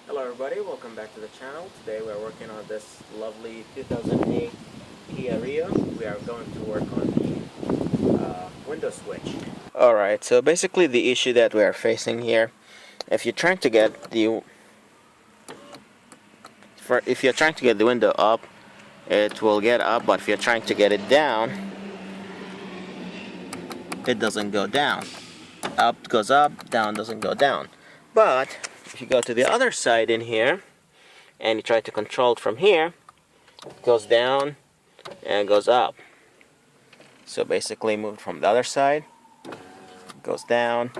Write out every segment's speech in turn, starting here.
Hello everybody, welcome back to the channel. Today we're working on this lovely 2008 Kia Rio. We are going to work on the window switch. Alright, so basically the issue that we are facing here, if you're trying to get the window up, it will get up, but if you're trying to get it down, it doesn't go down. Up goes up, down doesn't go down. But if you go to the other side in here and you try to control it from here, it goes down and goes up. So basically move it from the other side, goes down,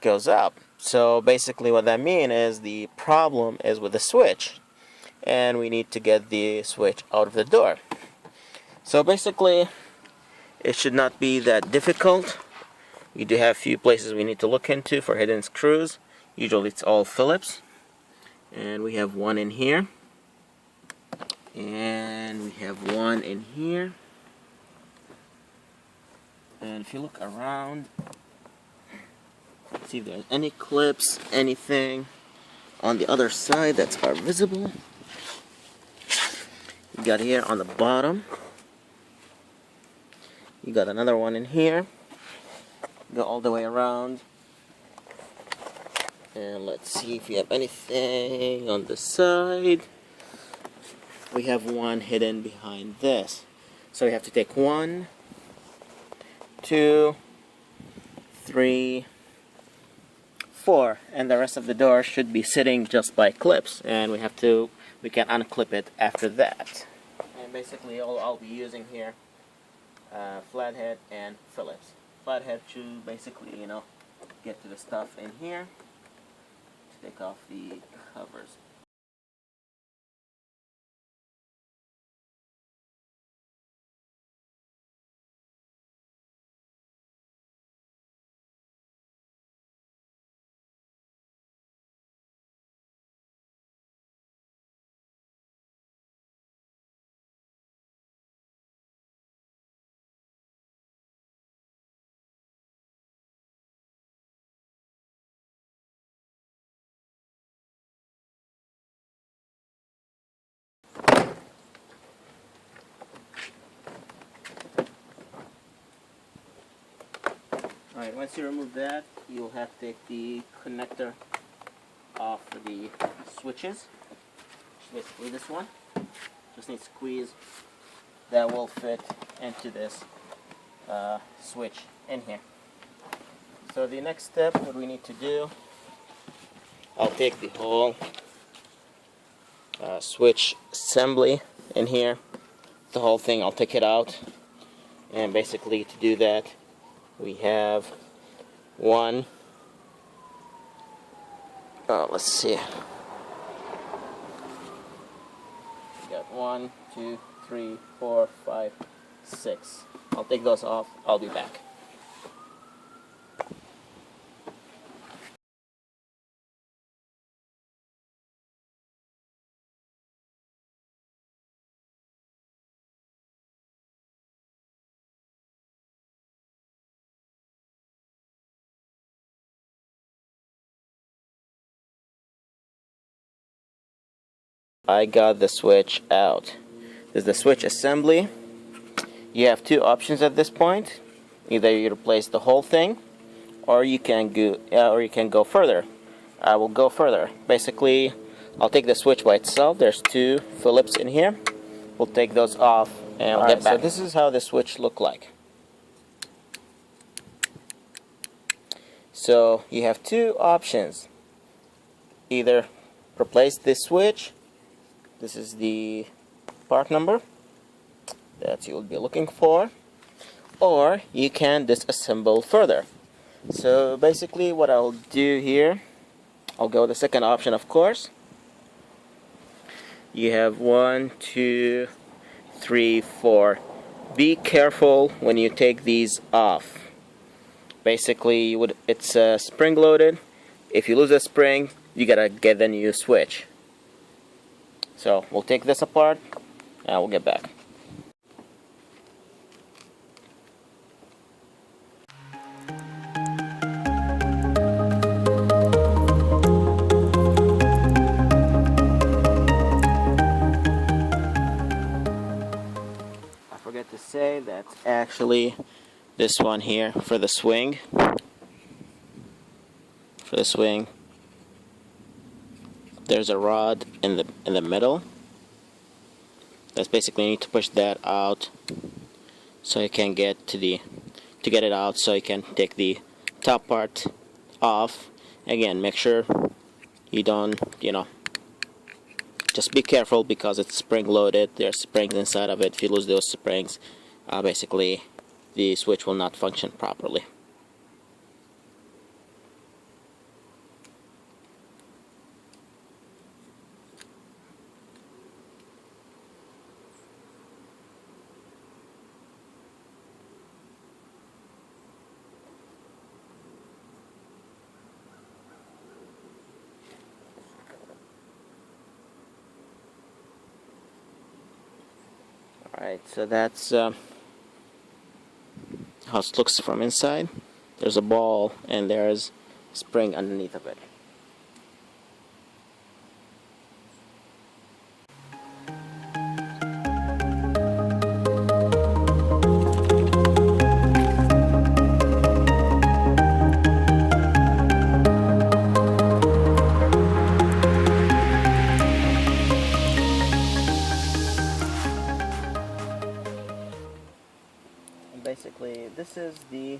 goes up. So basically what that means is the problem is with the switch, and we need to get the switch out of the door. So basically it should not be that difficult. We do have a few places we need to look into for hidden screws. Usually it's all Phillips, and we have one in here, and we have one in here. And if you look around, see if there's any clips, anything on the other side that's are visible. You got here on the bottom. You got another one in here. Go all the way around. And let's see if you have anything on the side. We have one hidden behind this. So we have to take 1, 2, 3, 4, and the rest of the door should be sitting just by clips, and we can unclip it after that. And basically all I'll be using here, flathead and Phillips. Flathead to basically, get to the stuff in here, to take off the covers. Alright, once you remove that, you'll have to take the connector off the switches. Basically this one. Just need to squeeze. That will fit into this switch in here. So the next step, what we need to do, I'll take the whole switch assembly in here. The whole thing, I'll take it out. And basically to do that, we have one, let's see, we got 1, 2, 3, 4, 5, 6. I'll take those off, I'll be back. I got the switch out. This is the switch assembly. You have two options at this point. Either you replace the whole thing, or you can go further. I will go further. Basically, I'll take the switch by itself. There's 2 Phillips in here. We'll take those off and we'll get back. So this is how the switch look like. So you have 2 options. Either replace this switch. This is the part number that you'll be looking for, or you can disassemble further. So basically what I'll do here, I'll go with the second option, of course. You have 1, 2, 3, 4. Be careful when you take these off. Basically it's spring loaded. If you lose a spring, you gotta get the new switch. So we'll take this apart and we'll get back. actually this one here for the swing. For the swing, there's a rod in the middle. That's basically, you need to push that out so you can get to get it out, so you can take the top part off. Again, make sure you don't, just be careful because it's spring loaded. There's springs inside of it. If you lose those springs, basically the switch will not function properly. Alright, so that's how it looks from inside. There's a ball and there's a spring underneath of it. Basically, this is the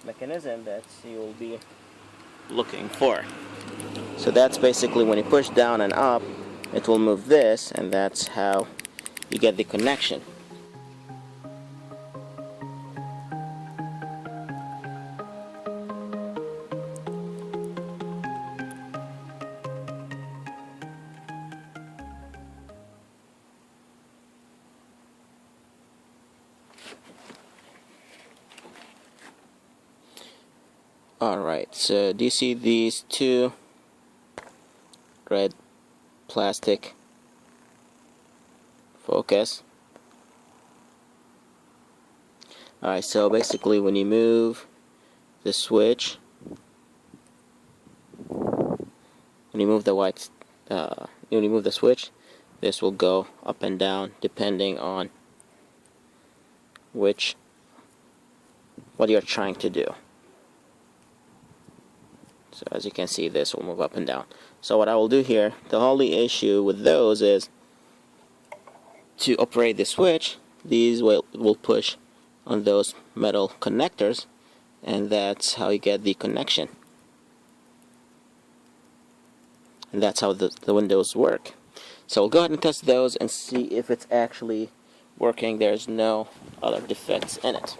mechanism that you will be looking for. So that's basically when you push down and up, it will move this, and that's how you get the connection. Alright, so do you see these two red plastic focus? Alright, so basically when you move the switch, when you move the when you move the switch, this will go up and down depending on what you're trying to do. So as you can see, this will move up and down. So what I will do here, the only issue with those is to operate the switch, these will push on those metal connectors, and that's how you get the connection. And that's how the windows work. So we'll go ahead and test those and see if it's actually working. There's no other defects in it.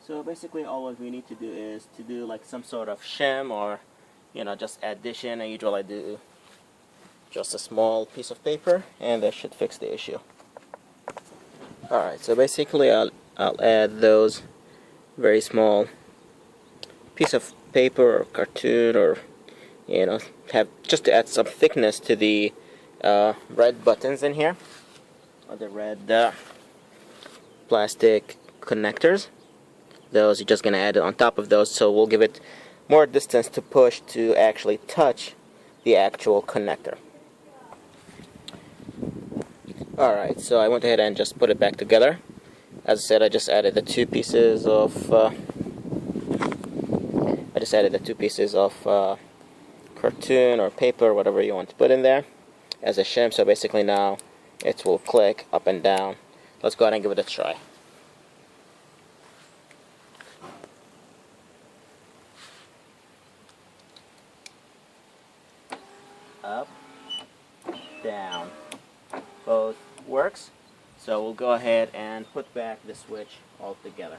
So basically all what we need to do is to do like some sort of shim or just addition, and usually I do just a small piece of paper, and that should fix the issue. Alright, so basically I'll add those very small piece of paper or cartoon, or have just to add some thickness to the red buttons in here, or the red plastic connectors. Those you're just gonna add it on top of those, so we'll give it more distance to push to actually touch the actual connector. Alright, so I went ahead and just put it back together. As I said, I just added the two pieces of cartoon or paper, whatever you want to put in there, as a shim. So basically now it will click up and down. Let's go ahead and give it a try. Up, down, both works. So we'll go ahead and put back the switch all together.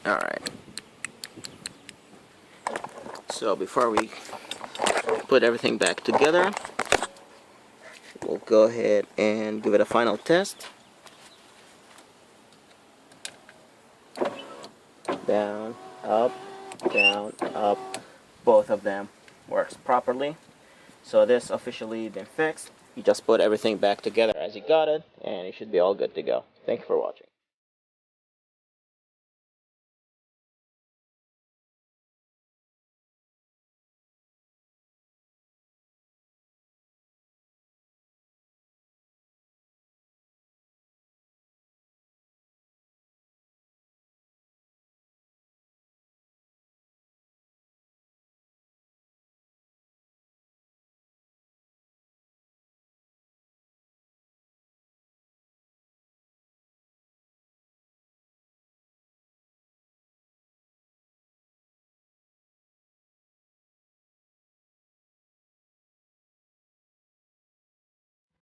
Alright. So before we put everything back together, we'll go ahead and give it a final test. Down, up, both of them works properly. So this officially been fixed. You just put everything back together as you got it, and it should be all good to go. Thank you for watching.